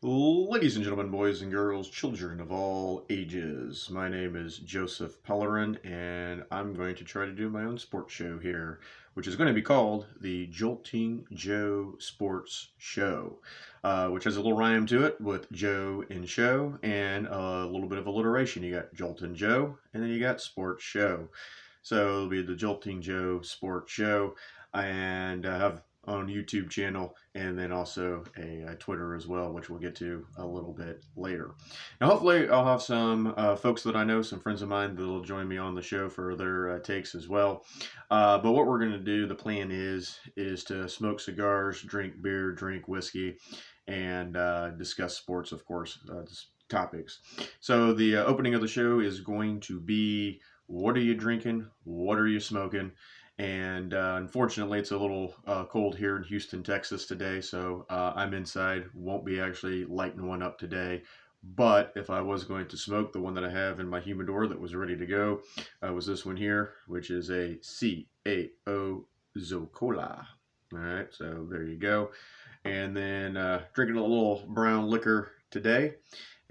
Ladies and gentlemen, boys and girls, children of all ages, my name is Joseph Pellerin, and I'm going to try to do my own sports show here, which is going to be called the Jolting Joe Sports Show, which has a little rhyme to it with Joe and show and a little bit of alliteration. You got Jolting Joe, and then you got Sports Show. So it'll be the Jolting Joe Sports Show, and I have on YouTube channel, and then also a Twitter as well, which we'll get to a little bit later. Now, hopefully, I'll have some folks that I know, some friends of mine, that will join me on the show for their takes as well. But what we're going to do, the plan is to smoke cigars, drink beer, drink whiskey, and discuss sports, of course, topics. So the opening of the show is going to be, what are you drinking? What are you smoking? And unfortunately, it's a little cold here in Houston, Texas today, so I'm inside. Won't be actually lighting one up today. But if I was going to smoke, the one that I have in my humidor that was ready to go was this one here, which is a CAO Zocola. All right, so there you go. And then drinking a little brown liquor today.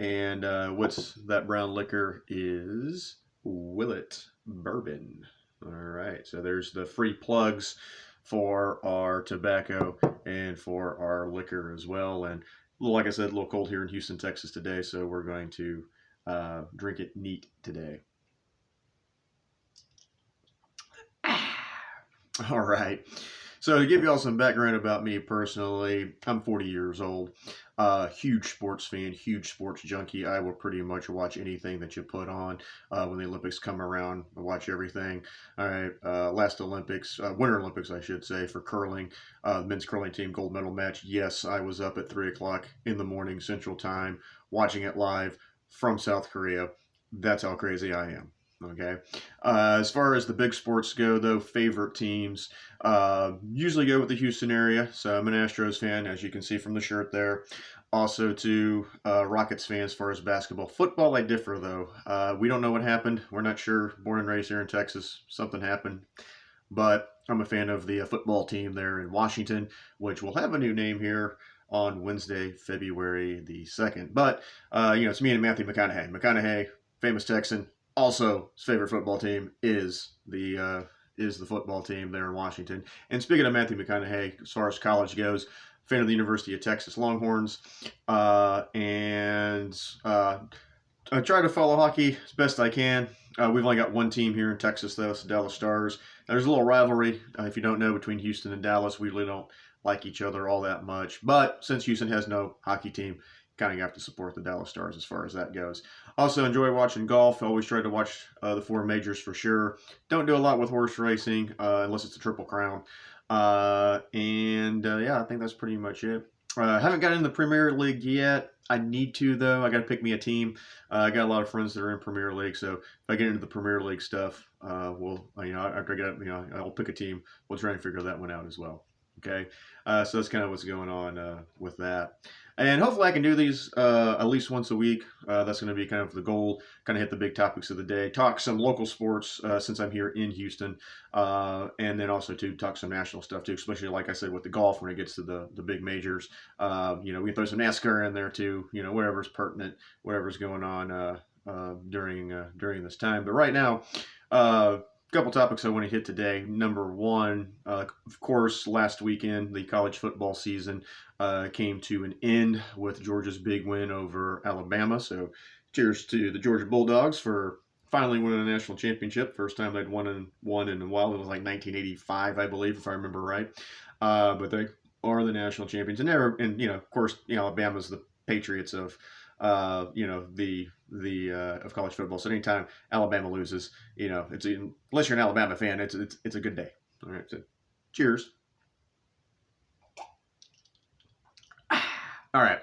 And what's that brown liquor is Willet Bourbon. All right, so there's the free plugs for our tobacco and for our liquor as well. And like I said, a little cold here in Houston, Texas today, so we're going to drink it neat today. All right. So to give you all some background about me personally, I'm 40 years old, huge sports fan, huge sports junkie. I will pretty much watch anything that you put on when the Olympics come around. I watch everything. All right, last Olympics, Winter Olympics, I should say, for curling, men's curling team gold medal match. Yes, I was up at 3 o'clock in the morning Central Time watching it live from South Korea. That's how crazy I am. Okay. As far as the big sports go, though, favorite teams usually go with the Houston area. So I'm an Astros fan, as you can see from the shirt there. Also, to Rockets fan as far as basketball. Football, I differ, though. We don't know what happened. We're not sure. Born and raised here in Texas, something happened. But I'm a fan of the football team there in Washington, which will have a new name here on Wednesday, February the 2nd. But, it's me and Matthew McConaughey. McConaughey, famous Texan. Also, his favorite football team is the football team there in Washington. And speaking of Matthew McConaughey, as far as college goes, fan of the University of Texas Longhorns, and I try to follow hockey as best I can. We've only got one team here in Texas, though, it's the Dallas Stars. There's a little rivalry, if you don't know, between Houston and Dallas. We really don't like each other all that much. But since Houston has no hockey team, kind of have to support the Dallas Stars as far as that goes. Also enjoy watching golf. Always try to watch the four majors for sure. Don't do a lot with horse racing unless it's a Triple Crown. Yeah, I think that's pretty much it. Haven't gotten in the Premier League yet. I need to, though. I got to pick me a team. I got a lot of friends that are in Premier League, so if I get into the Premier League stuff, after I get, I'll pick a team. We'll try and figure that one out as well. Okay, so that's kind of what's going on with that. And hopefully I can do these at least once a week. That's going to be kind of the goal, kind of hit the big topics of the day, talk some local sports since I'm here in Houston, and then also to talk some national stuff too, especially like I said with the golf when it gets to the big majors. We can throw some NASCAR in there too, whatever's pertinent, whatever's going on during this time. But right now, couple topics I want to hit today. Number one, of course, last weekend, the college football season came to an end with Georgia's big win over Alabama. So cheers to the Georgia Bulldogs for finally winning a national championship. First time they'd won in a while. It was like 1985, I believe, if I remember right. But they are the national champions. And of course, Alabama's the Patriots of of college football. So anytime Alabama loses, unless you're an Alabama fan, it's a good day. All right, so cheers. All right,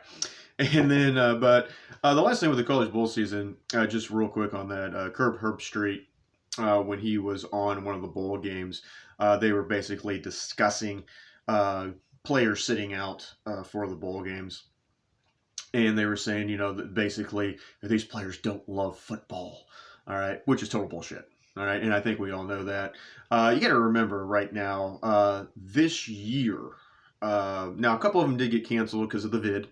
and then the last thing with the college bowl season, just real quick on that, Curb Herbstreit, when he was on one of the bowl games, they were basically discussing players sitting out for the bowl games. And they were saying, that basically these players don't love football, all right, which is total bullshit, all right, and I think we all know that. You got to remember right now, this year, now a couple of them did get canceled because of the vid,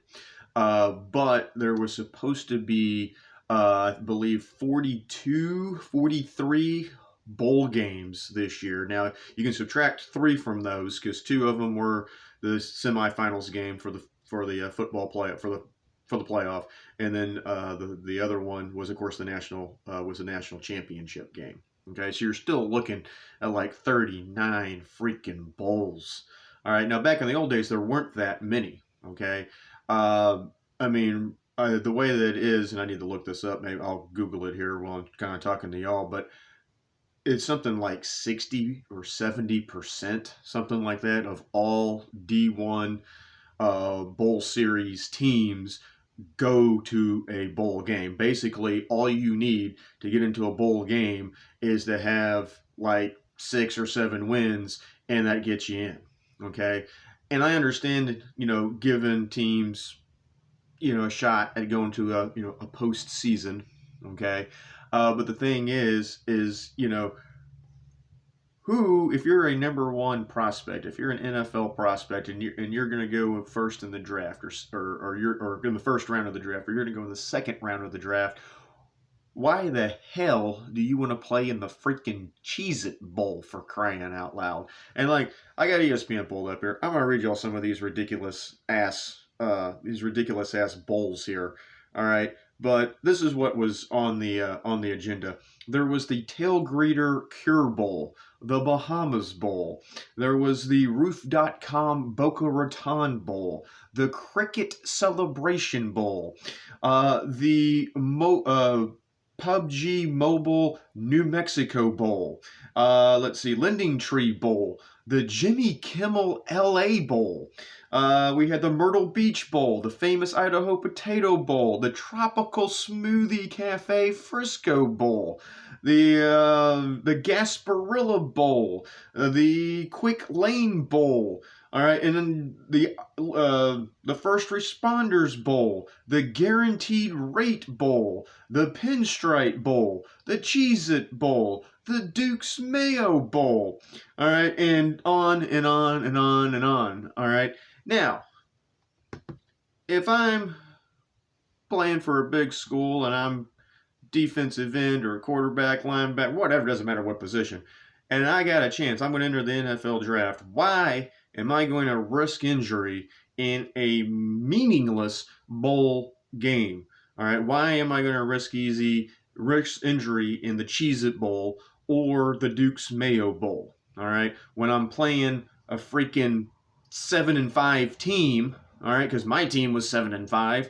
but there was supposed to be, I believe, 42, 43 bowl games this year. Now, you can subtract 3 from those because 2 of them were the semifinals game for the football play for the playoff, and then the other one was, of course, the national championship game. Okay, so you're still looking at like 39 freaking bowls. All right, now back in the old days, there weren't that many. Okay, I mean, the way that it is, and I need to look this up. Maybe I'll Google it here while I'm kind of talking to y'all, but it's something like 60 or 70%, something like that, of all D1 bowl series teams go to a bowl game. Basically, all you need to get into a bowl game is to have like 6 or 7 wins, and that gets you in. Okay, and I understand, giving teams, a shot at going to a postseason. Okay, but the thing is, who, if you're a number 1 prospect, if you're an NFL prospect and you're going to go first in the draft, or in the first round of the draft, or you're going to go in the second round of the draft, why the hell do you want to play in the freaking Cheez-It Bowl, for crying out loud? And like, I got ESPN pulled up here. I'm gonna read y'all some of these ridiculous ass bowls here. All right, but this is what was on the agenda. There was the Tail Greeter Cure Bowl, the Bahamas Bowl. There was the Roof.com Boca Raton Bowl, the Cricket Celebration Bowl, the PUBG Mobile New Mexico Bowl. Let's see, Lending Tree Bowl, the Jimmy Kimmel LA Bowl. We had the Myrtle Beach Bowl, the famous Idaho Potato Bowl, the Tropical Smoothie Cafe Frisco Bowl, the Gasparilla Bowl, the Quick Lane Bowl. All right, and then the First Responders Bowl, the Guaranteed Rate Bowl, the Pinstripe Bowl, the Cheez-It Bowl, the Duke's Mayo Bowl. All right, and on and on and on and on. All right, now, if I'm playing for a big school and I'm defensive end or quarterback, linebacker, whatever, doesn't matter what position, and I got a chance, I'm going to enter the NFL draft, why am I going to risk injury in a meaningless bowl game? All right, why am I going to risk injury in the Cheez-It Bowl or the Duke's Mayo Bowl? All right, when I'm playing a freaking 7-5 team, all right, because my team was 7-5,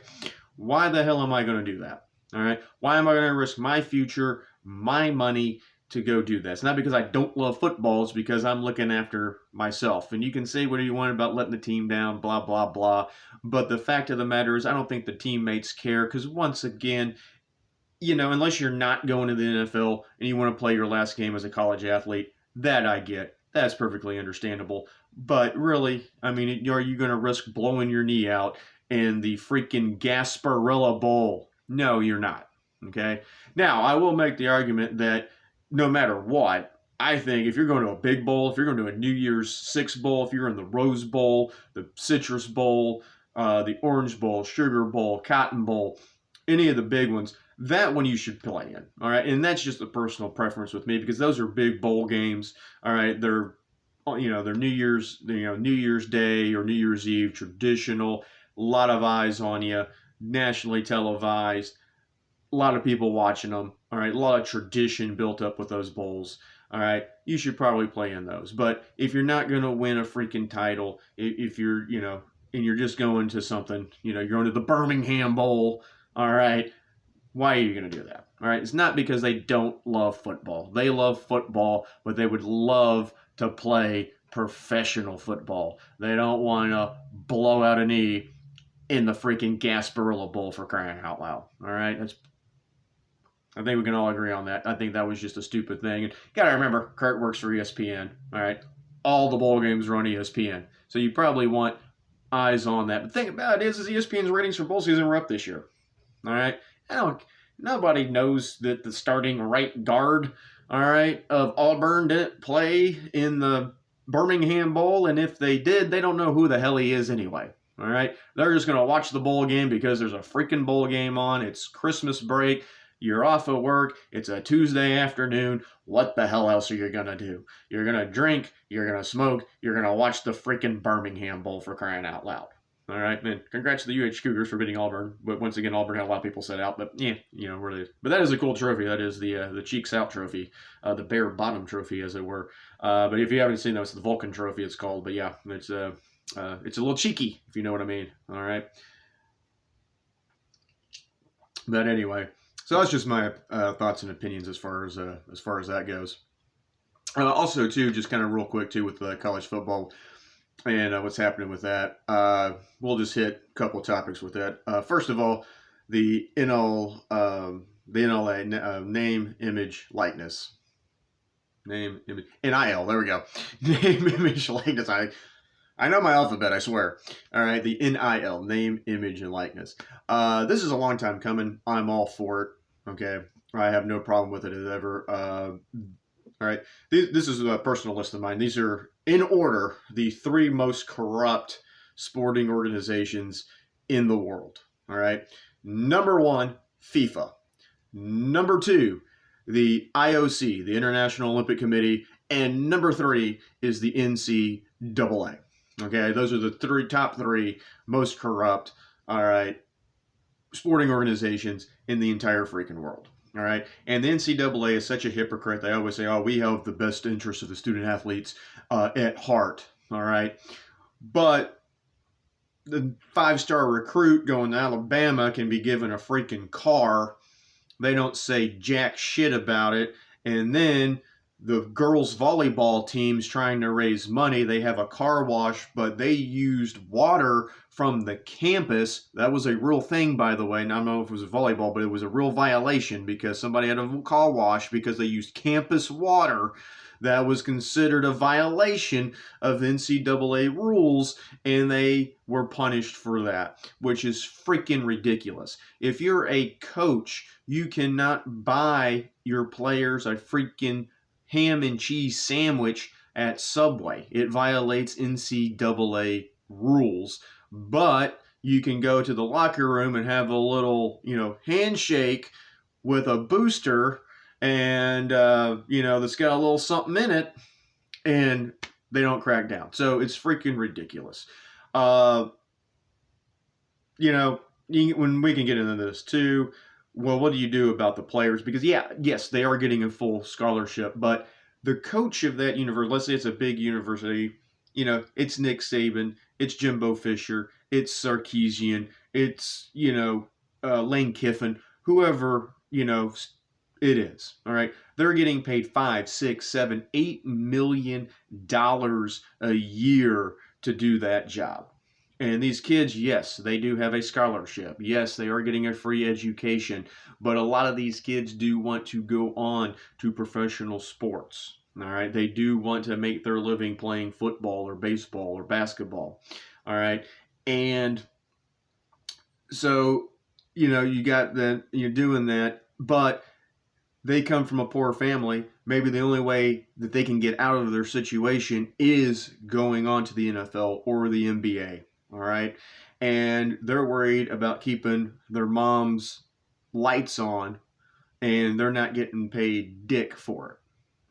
why the hell am I going to do that? All right, why am I going to risk my future, my money, to go do that? It's not because I don't love football, it's because I'm looking after myself. And you can say whatever you want about letting the team down, blah, blah, blah. But the fact of the matter is, I don't think the teammates care, because once again, unless you're not going to the NFL and you want to play your last game as a college athlete, that I get. That's perfectly understandable. But really, I mean, are you going to risk blowing your knee out in the freaking Gasparilla Bowl? No, you're not. Okay? Now, I will make the argument that no matter what, I think if you're going to a big bowl, if you're going to a New Year's Six Bowl, if you're in the Rose Bowl, the Citrus Bowl, the Orange Bowl, Sugar Bowl, Cotton Bowl, any of the big ones, that one you should play in. All right, and that's just a personal preference with me, because those are big bowl games. All right, they're New Year's Day or New Year's Eve, traditional, a lot of eyes on you, nationally televised. A lot of people watching them. All right, a lot of tradition built up with those bowls. All right, you should probably play in those. But if you're not going to win a freaking title, if you're, and you're just going to something, you're going to the Birmingham Bowl, all right, why are you going to do that? All right, it's not because they don't love football. They love football, but they would love to play professional football. They don't want to blow out a knee in the freaking Gasparilla Bowl, for crying out loud. All right, I think we can all agree on that. I think that was just a stupid thing. And gotta remember, Kurt works for ESPN. All right, all the bowl games are on ESPN, so you probably want eyes on that. But the thing about it is ESPN's ratings for bowl season were up this year. All right, nobody knows that the starting right guard, all right, of Auburn didn't play in the Birmingham Bowl, and if they did, they don't know who the hell he is anyway. All right, they're just going to watch the bowl game because there's a freaking bowl game on. It's Christmas break. You're off of work. It's a Tuesday afternoon. What the hell else are you going to do? You're going to drink. You're going to smoke. You're going to watch the freaking Birmingham Bowl, for crying out loud. All right, man. Congrats to the UH Cougars for beating Auburn. But once again, Auburn had a lot of people set out. But yeah, really. But that is a cool trophy. That is the Cheeks Out trophy, the bare bottom trophy, as it were. But if you haven't seen that, it's the Vulcan trophy. It's called. But yeah, it's a little cheeky, if you know what I mean. All right. But anyway, so that's just my thoughts and opinions as far as that goes. Also, too, just kind of real quick too with college football and what's happening with that. We'll just hit a couple topics with that. First of all, the NLA name, image, likeness. Name, image, NIL. There we go. Name, image, likeness. I know my alphabet, I swear. All right, the NIL, name, image, and likeness. This is a long time coming. I'm all for it. Okay, I have no problem with it as ever. All right, this is a personal list of mine. These are, in order, the 3 most corrupt sporting organizations in the world. All right, number 1, FIFA. Number 2, the IOC, the International Olympic Committee. And number 3 is the NCAA. Okay, those are the top 3 most corrupt, all right, sporting organizations in the entire freaking world. All right, and the NCAA is such a hypocrite. They always say, "Oh, we have the best interests of the student athletes at heart." All right, but the 5-star recruit going to Alabama can be given a freaking car. They don't say jack shit about it, and then the girls volleyball team's trying to raise money. They have a car wash, but they used water from the campus. That was a real thing, by the way. Now, I don't know if it was a volleyball, but it was a real violation because somebody had a car wash because they used campus water. That was considered a violation of NCAA rules, and they were punished for that, which is freaking ridiculous. If you're a coach, you cannot buy your players a freaking ham and cheese sandwich at Subway. It violates NCAA rules. But you can go to the locker room and have a little, handshake with a booster and, that's got a little something in it, and they don't crack down. So it's freaking ridiculous. When we can get into this too, well, what do you do about the players? Because, yes, they are getting a full scholarship, but the coach of that university, let's say it's a big university, it's Nick Saban, it's Jimbo Fisher, it's Sarkisian, it's, Lane Kiffin, whoever, it is. All right. They're getting paid $5, $6, $7, $8 million a year to do that job. And these kids, yes, they do have a scholarship. Yes, they are getting a free education. But a lot of these kids do want to go on to professional sports. All right. They do want to make their living playing football or baseball or basketball. All right. And so, you got that, you're doing that. But they come from a poor family. Maybe the only way that they can get out of their situation is going on to the NFL or the NBA. All right. And they're worried about keeping their mom's lights on, and they're not getting paid dick for it.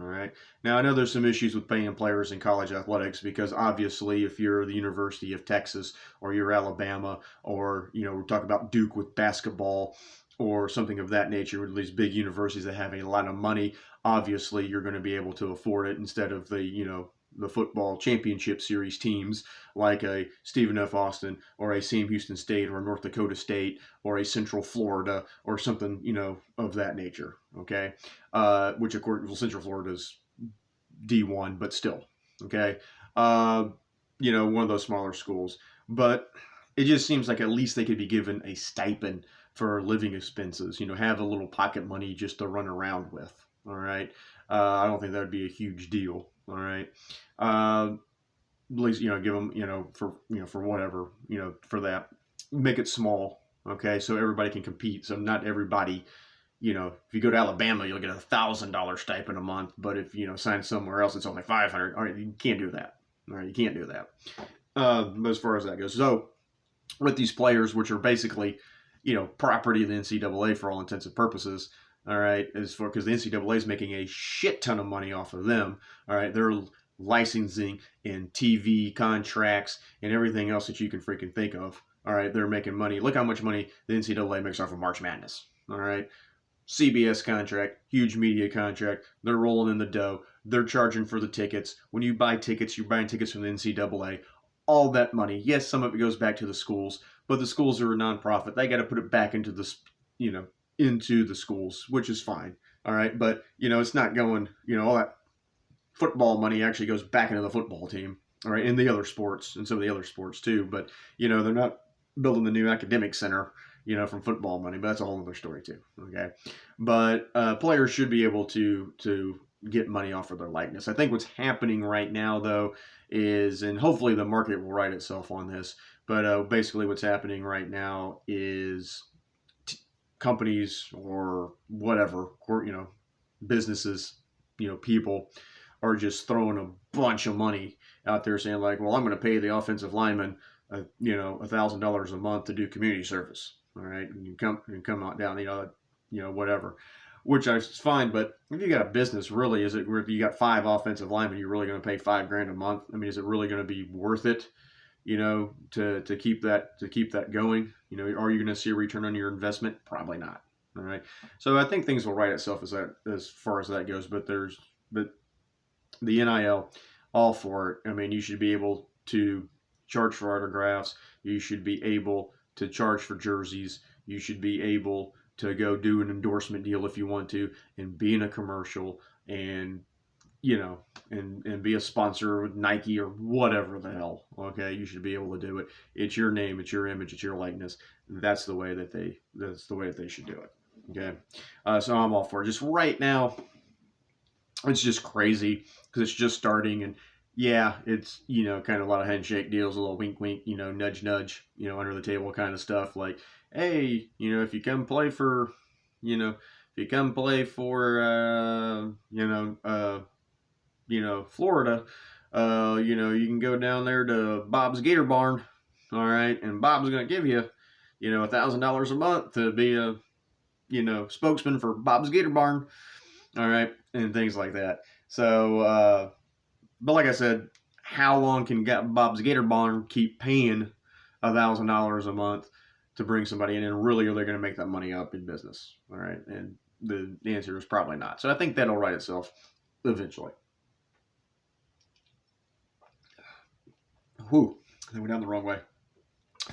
All right. Now, I know there's some issues with paying players in college athletics because obviously if you're the University of Texas or you're Alabama or, we're talking about Duke with basketball or something of that nature, with these big universities that have a lot of money, obviously you're going to be able to afford it instead of the football championship series teams like a Stephen F. Austin or a Sam Houston State or a North Dakota State or a Central Florida or something, of that nature. Okay. Which of course, Central Florida is D1, but still. Okay. One of those smaller schools, but it just seems like at least they could be given a stipend for living expenses, have a little pocket money just to run around with. All right. I don't think that would be a huge deal. All right. At least, give them, for whatever, for that, make it small. Okay. So everybody can compete. So not everybody, if you go to Alabama, you'll get $1,000 stipend a month. But if, sign somewhere else, it's only $500. All right. You can't do that. All right. You can't do that. As far as that goes. So with these players, which are basically, property of the NCAA for all intents and purposes. All right, as for because the NCAA is making a shit ton of money off of them. All right, they're licensing and TV contracts and everything else that you can freaking think of. All right, they're making money. Look how much money the NCAA makes off of March Madness. All right, CBS contract, huge media contract. They're rolling in the dough. They're charging for the tickets. When you buy tickets, you're buying tickets from the NCAA. All that money, yes, some of it goes back to the schools, but the schools are a nonprofit. They got to put it back into the, into the schools, which is fine. All right, but it's not going. All that football money actually goes back into the football team. All right, in the other sports and some of the other sports too. But they're not building the new academic center, from football money. But that's a whole other story too. Okay, but players should be able to get money off of their likeness. I think what's happening right now though is, and hopefully the market will right itself on this, but basically what's happening right now is companies or whatever, businesses, people are just throwing a bunch of money out there saying like, well, I'm going to pay the offensive lineman, $1,000 a month to do community service. All right. And you come out down, whatever, which is fine. But if you got a business, really, is it where if you got 5 offensive linemen, you're really going to pay $5,000 a month? I mean, is it really going to be worth it? To keep that going. Are you going to see a return on your investment? Probably not. All right. So I think things will right itself as far as that goes. But the NIL, all for it. I mean, you should be able to charge for autographs. You should be able to charge for jerseys. You should be able to go do an endorsement deal if you want to, and be in a commercial, and and be a sponsor with Nike or whatever the hell. Okay, you should be able to do it. It's your name, it's your image, it's your likeness. That's the way that they should do it. Okay, so I'm all for it. Just right now, it's just crazy because it's just starting, and yeah, it's kind of a lot of handshake deals, a little wink wink, nudge nudge, under the table kind of stuff. Like, hey, if you come play for, Florida, you can go down there to Bob's Gator Barn, all right, and Bob's going to give you, $1,000 a month to be a, spokesman for Bob's Gator Barn, all right, and things like that. So, but like I said, how long can Bob's Gator Barn keep paying $1,000 a month to bring somebody in, and really are they going to make that money up in business, all right? And the answer is probably not. So I think that'll right itself eventually. Whew, I went down the wrong way.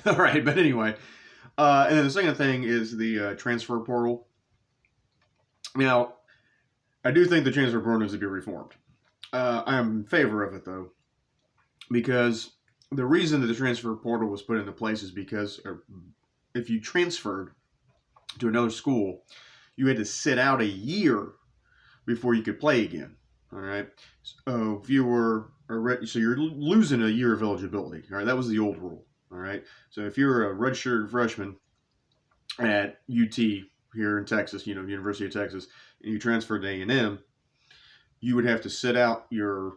All right, but anyway, and then the second thing is the transfer portal. Now, I do think the transfer portal needs to be reformed. I am in favor of it though, because the reason that the transfer portal was put into place is because if you transferred to another school, you had to sit out a year before you could play again. All right. So if you were so you're losing a year of eligibility. All right. That was the old rule. All right. So if you're a redshirt freshman at UT here in Texas, University of Texas, and you transferred to A&M, you would have to sit out your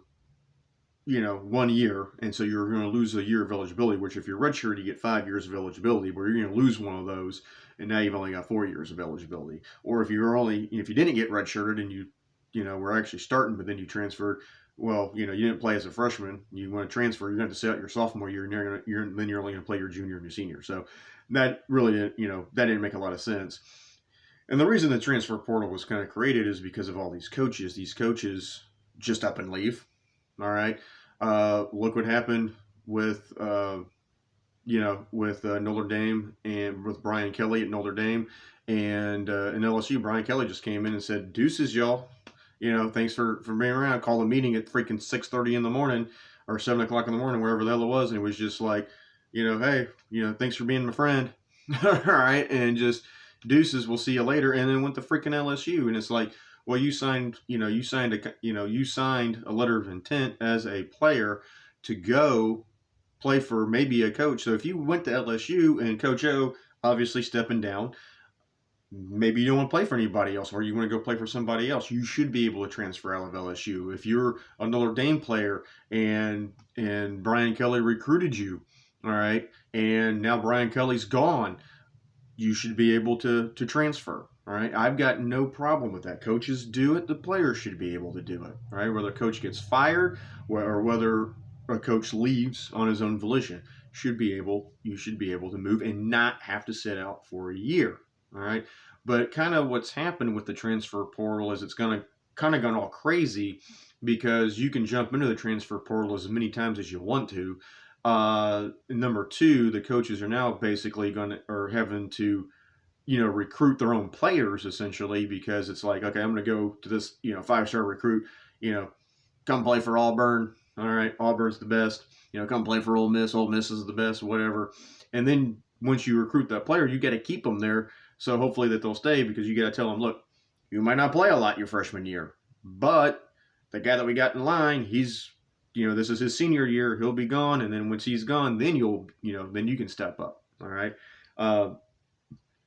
1 year, and so you're going to lose a year of eligibility, which if you're redshirt, you get 5 years of eligibility, where you're going to lose one of those, and now you've only got 4 years of eligibility. Or if you didn't get redshirted and you were actually starting, but then you transferred, well, you didn't play as a freshman, you want to transfer, you're going to have to sit out your sophomore year, and then you're only going to play your junior and your senior. So that really, that didn't make a lot of sense. And the reason the transfer portal was kind of created is because of all these coaches. These coaches just up and leave. All right. Look what happened with Notre Dame and with Brian Kelly at Notre Dame and in LSU. Brian Kelly just came in and said, "Deuces, y'all. Thanks for being around." Called a meeting at freaking 6:30 in the morning or 7 o'clock in the morning, wherever the hell it was, and it was just like, hey, thanks for being my friend. All right, and just deuces, we'll see you later, and then went to freaking LSU, and it's like, well, you signed a letter of intent as a player to go play for maybe a coach. So if you went to LSU and Coach O obviously stepping down, maybe you don't want to play for anybody else, or you want to go play for somebody else, you should be able to transfer out of LSU. If you're a Notre Dame player and Brian Kelly recruited you, all right, and now Brian Kelly's gone, you should be able to transfer. All right, I've got no problem with that. Coaches do it; the players should be able to do it. All right, whether a coach gets fired or whether a coach leaves on his own volition, you should be able to move and not have to sit out for a year. All right, but kind of what's happened with the transfer portal is it's gone all crazy because you can jump into the transfer portal as many times as you want to. Number two, the coaches are now basically having to, recruit their own players essentially, because it's like, okay, I'm going to go to this, 5-star recruit, come play for Auburn. All right, Auburn's the best. Come play for Ole Miss. Ole Miss is the best, whatever. And then once you recruit that player, you got to keep them there. So hopefully that they'll stay, because you got to tell them, look, you might not play a lot your freshman year, but the guy that we got in line, he's, this is his senior year. He'll be gone, and then once he's gone, then then you can step up. All right.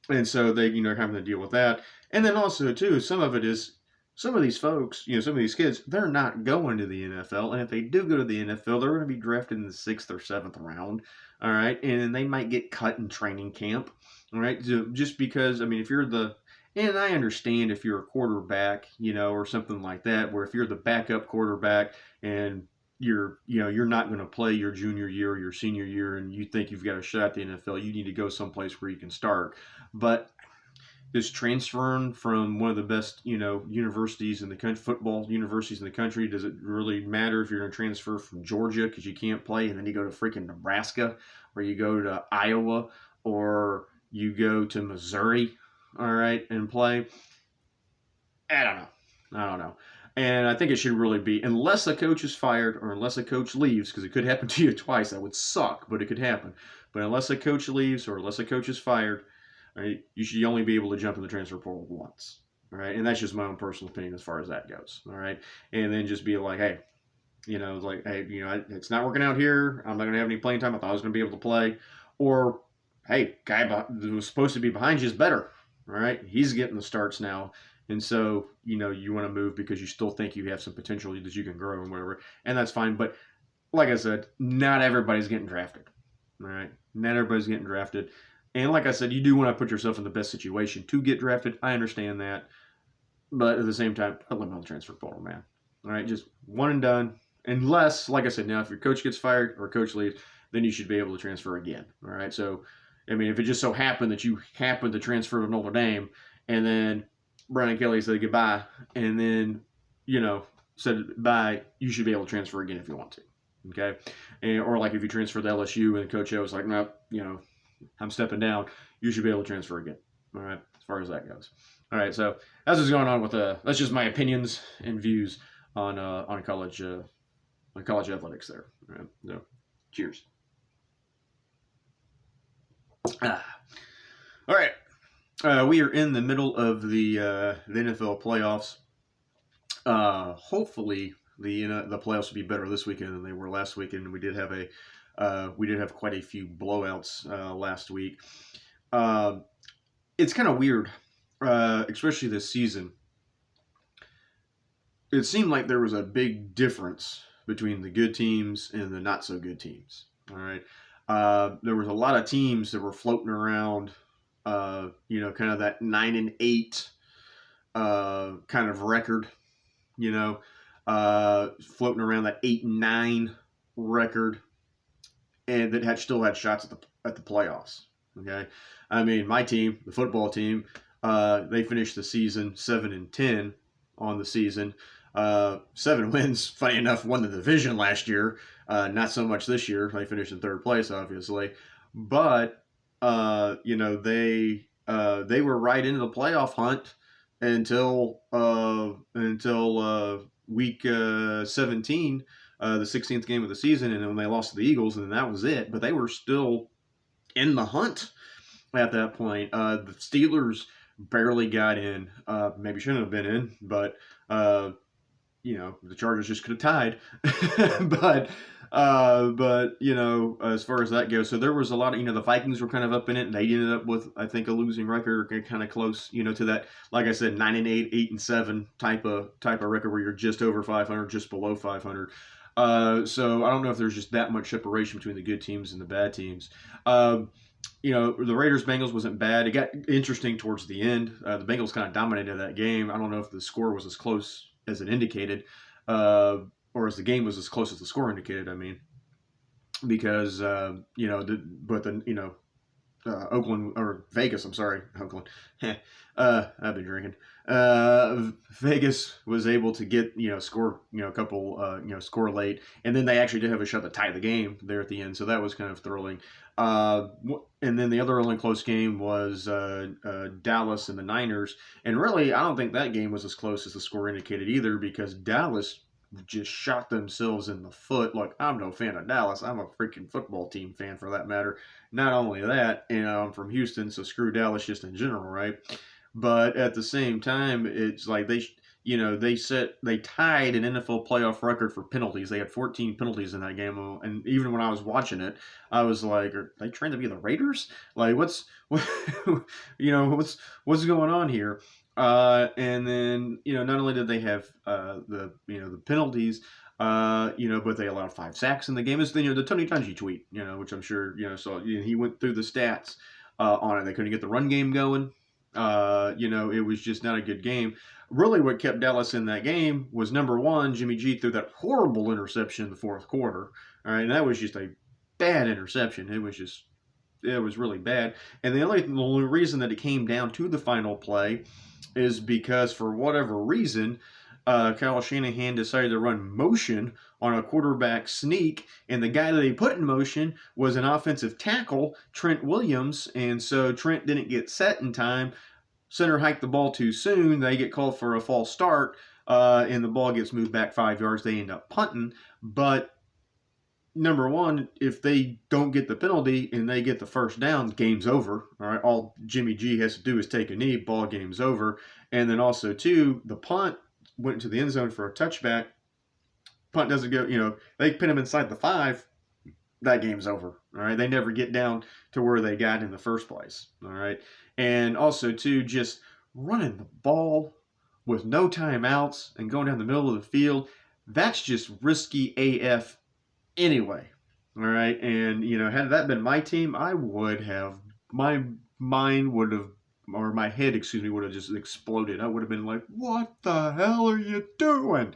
And so they, are having to deal with that. And then also, too, some of these folks, some of these kids, they're not going to the NFL. And if they do go to the NFL, they're going to be drafted in the 6th or 7th round. All right. And they might get cut in training camp. All right. So just because, if you're and I understand if you're a quarterback, or something like that, where if you're the backup quarterback and you're not going to play your junior year or your senior year and you think you've got a shot at the NFL, you need to go someplace where you can start. But this transferring from one of the best, universities in the country, football universities in the country, does it really matter if you're going to transfer from Georgia because you can't play and then you go to freaking Nebraska, or you go to Iowa, or you go to Missouri, all right, and play? I don't know. And I think it should really be, unless a coach is fired or unless a coach leaves, because it could happen to you twice. That would suck, but it could happen. But unless a coach leaves or unless a coach is fired, all right, you should only be able to jump in the transfer portal once. All right, and that's just my own personal opinion as far as that goes. All right, and then just be like, hey, it's not working out here. I'm not going to have any playing time. I thought I was going to be able to play. Or, hey, guy who was supposed to be behind you is better. All right, he's getting the starts now. And so, you want to move because you still think you have some potential that you can grow and whatever. And that's fine. But like I said, not everybody's getting drafted. All right. Not everybody's getting drafted. And like I said, you do want to put yourself in the best situation to get drafted. I understand that. But at the same time, put them on the transfer portal, man. All right. Just one and done. Unless, like I said, now if your coach gets fired or coach leaves, then you should be able to transfer again. All right. So, if it just so happened that you happened to transfer to Notre Dame and then Brian Kelly said goodbye, and then, said bye, you should be able to transfer again if you want to. Okay? Or like if you transfer to LSU and Coach O was like, no, I'm stepping down, you should be able to transfer again. All right? As far as that goes. All right, so that's what's going on with that's just my opinions and views on college athletics there. All right? So, cheers. All right. We are in the middle of the NFL playoffs. Hopefully, the playoffs will be better this weekend than they were last weekend. We did have quite a few blowouts last week. It's kind of weird, especially this season. It seemed like there was a big difference between the good teams and the not so good teams. All right, there was a lot of teams that were floating around. Kind of that 9-8 kind of record, floating around that 8-9 record, and that still had shots at the playoffs. Okay, my team, the football team, they finished the season 7-10 on the season. 7 wins. Funny enough, won the division last year. Not so much this year. They finished in 3rd place, obviously, but. They were right into the playoff hunt until week 17, the 16th game of the season, and when they lost to the Eagles, and that was it. But they were still in the hunt at that point. The Steelers barely got in. Maybe shouldn't have been in, but the Chargers just could have tied. but as far as that goes, so there was a lot of, the Vikings were kind of up in it, and they ended up with, I think, a losing record, kind of close, to that, like I said, 9-8, 8-7 type of record where you're just over 500, just below 500. So I don't know if there's just that much separation between the good teams and the bad teams. Um, the Raiders Bengals wasn't bad. It got interesting towards the end. The Bengals kind of dominated that game. I don't know if the score was as close as it indicated, or as the game was as close as the score indicated. I mean, because but then Oakland or Vegas. I'm sorry, Oakland. I've been drinking. Vegas was able to get score a couple score late, and then they actually did have a shot to tie the game there at the end. So that was kind of thrilling. And then the other only close game was Dallas and the Niners, and really I don't think that game was as close as the score indicated either, because Dallas just shot themselves in the foot. Like, I'm no fan of Dallas. I'm a freaking football team fan for that matter. Not only that, I'm from Houston, so screw Dallas just in general, right? But at the same time, it's like they tied an NFL playoff record for penalties. They had 14 penalties in that game, and even when I was watching it, I was like, "Are they trying to be the Raiders? Like, what's going on here?" And then not only did they have the penalties, but they allowed 5 sacks in the game. It's the Tony Dungy tweet, which I'm sure saw. He went through the stats on it. They couldn't get the run game going. It was just not a good game. Really, what kept Dallas in that game was, number one, Jimmy G threw that horrible interception in the fourth quarter. All right, and that was just a bad interception. It was really bad. And the only reason that it came down to the final play is because, for whatever reason, Kyle Shanahan decided to run motion on a quarterback sneak, and the guy that they put in motion was an offensive tackle, Trent Williams, and so Trent didn't get set in time. Center hiked the ball too soon. They get called for a false start, and the ball gets moved back 5 yards. They end up punting, but number one, if they don't get the penalty and they get the first down, game's over. All right, all Jimmy G has to do is take a knee, ball game's over. And then also, too, the punt went into the end zone for a touchback. Punt doesn't go, they pin him inside the 5, that game's over. All right, they never get down to where they got in the first place. All right, and also, too, just running the ball with no timeouts and going down the middle of the field, that's just risky AF anyway. All right, and had that been my team, my mind would have, or my head, excuse me, would have just exploded. I would have been like, "What the hell are you doing?"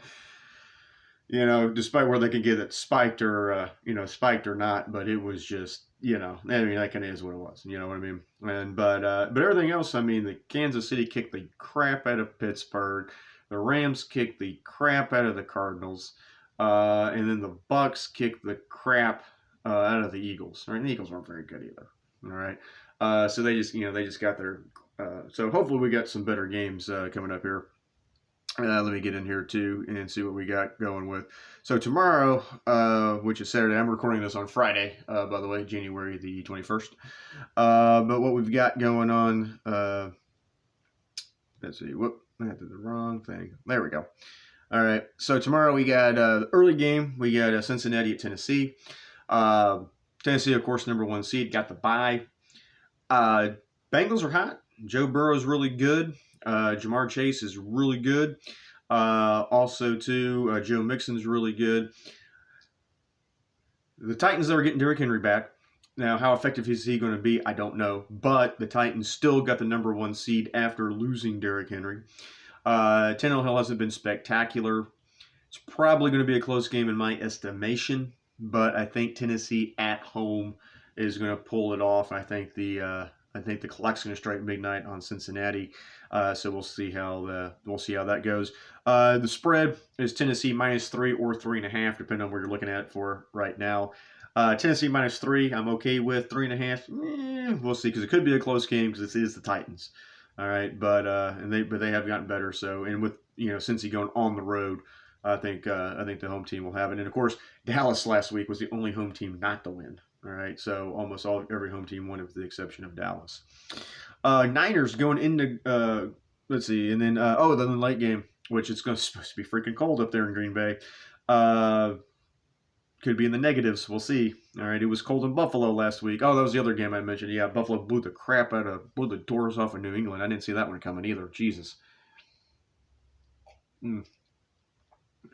Despite where they could get it spiked or not, but it was just, that kind of is what it was. You know what I mean? And but everything else, I mean, the Kansas City kicked the crap out of Pittsburgh, the Rams kicked the crap out of the Cardinals. And then the Bucks kicked the crap out of the Eagles. Right? And the Eagles weren't very good either. All right. So they just got their. So hopefully we got some better games coming up here. Let me get in here too and see what we got going with. So tomorrow, which is Saturday, I'm recording this on Friday, by the way, January the 21st. But what we've got going on, let's see. Whoop, I did the wrong thing. There we go. All right. So tomorrow we got the early game. We got Cincinnati at Tennessee. Tennessee, of course, number 1 seed, got the bye. Bengals are hot. Joe Burrow's really good. Jamar Chase is really good. Also, too, Joe Mixon's really good. The Titans are getting Derrick Henry back. Now, how effective is he going to be? I don't know. But the Titans still got the number 1 seed after losing Derrick Henry. Tannehill hasn't been spectacular. It's probably going to be a close game in my estimation, but I think Tennessee at home is going to pull it off. I think the clock's going to strike midnight on Cincinnati, so we'll see how that goes. The spread is Tennessee -3 or 3.5, depending on where you're looking at it for right now. Tennessee -3, I'm okay with. 3.5, we'll see, because it could be a close game because it is the Titans. All right, but they have gotten better. So, and with Cincy going on the road, I think the home team will have it. And of course, Dallas last week was the only home team not to win. All right, so almost every home team won, with the exception of Dallas. Niners going into let's see, and then then the late game, which it's supposed to be freaking cold up there in Green Bay. Could be in the negatives. We'll see. All right, it was cold in Buffalo last week. Oh, that was the other game I mentioned. Yeah, Buffalo blew the doors off of New England. I didn't see that one coming either. Jesus.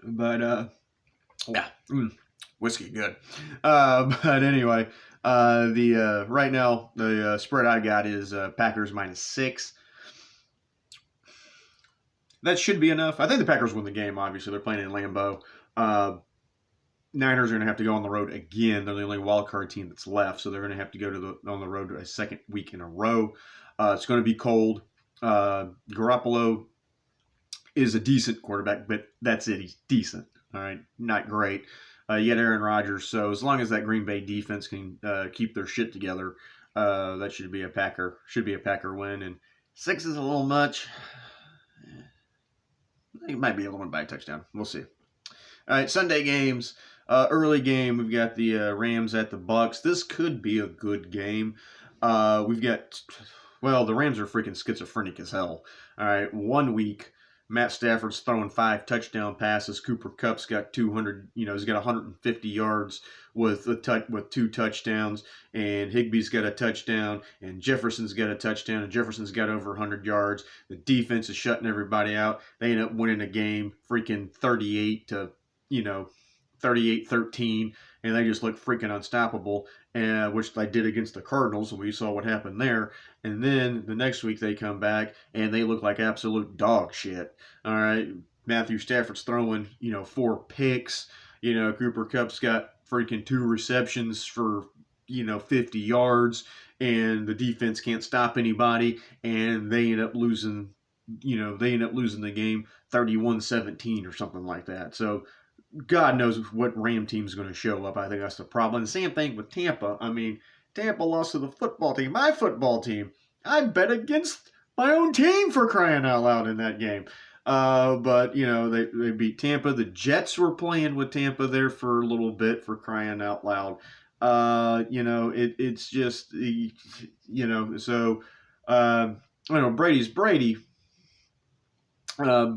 But Yeah, whiskey, good. But anyway, the right now the spread I got is Packers -6. That should be enough. I think the Packers win the game. Obviously, they're playing in Lambeau. Uh, Niners are going to have to go on the road again. They're the only wild card team that's left, so they're going to have to go on the road a second week in a row. It's going to be cold. Garoppolo is a decent quarterback, but that's it. He's decent. All right, not great. You got Aaron Rodgers, so as long as that Green Bay defense can keep their shit together, that should be a Packer win. And 6 is a little much. It might be able to win by a touchdown. We'll see. All right, Sunday games. Early game, we've got the Rams at the Bucks. This could be a good game. We've got, well, the Rams are freaking schizophrenic as hell. All right, 1 week, Matt Stafford's throwing 5 touchdown passes. Cooper Kupp's got 200. He's got 150 yards with 2 touchdowns, and Higbee's got a touchdown, and Jefferson's got a touchdown, and Jefferson's got over 100 yards. The defense is shutting everybody out. They end up winning a game, freaking 38-13, and they just look freaking unstoppable, which they did against the Cardinals, and we saw what happened there. And then the next week they come back, and they look like absolute dog shit. All right, Matthew Stafford's throwing, 4 picks. Cooper Kupp's got freaking 2 receptions for, 50 yards, and the defense can't stop anybody, and they end up losing, the game 31-17 or something like that. So God knows what Ram team's going to show up. I think that's the problem. The same thing with Tampa. I mean, Tampa lost to the football team. My football team. I bet against my own team, for crying out loud, in that game. But, they beat Tampa. The Jets were playing with Tampa there for a little bit, for crying out loud. It's just, so, Brady's Brady. But,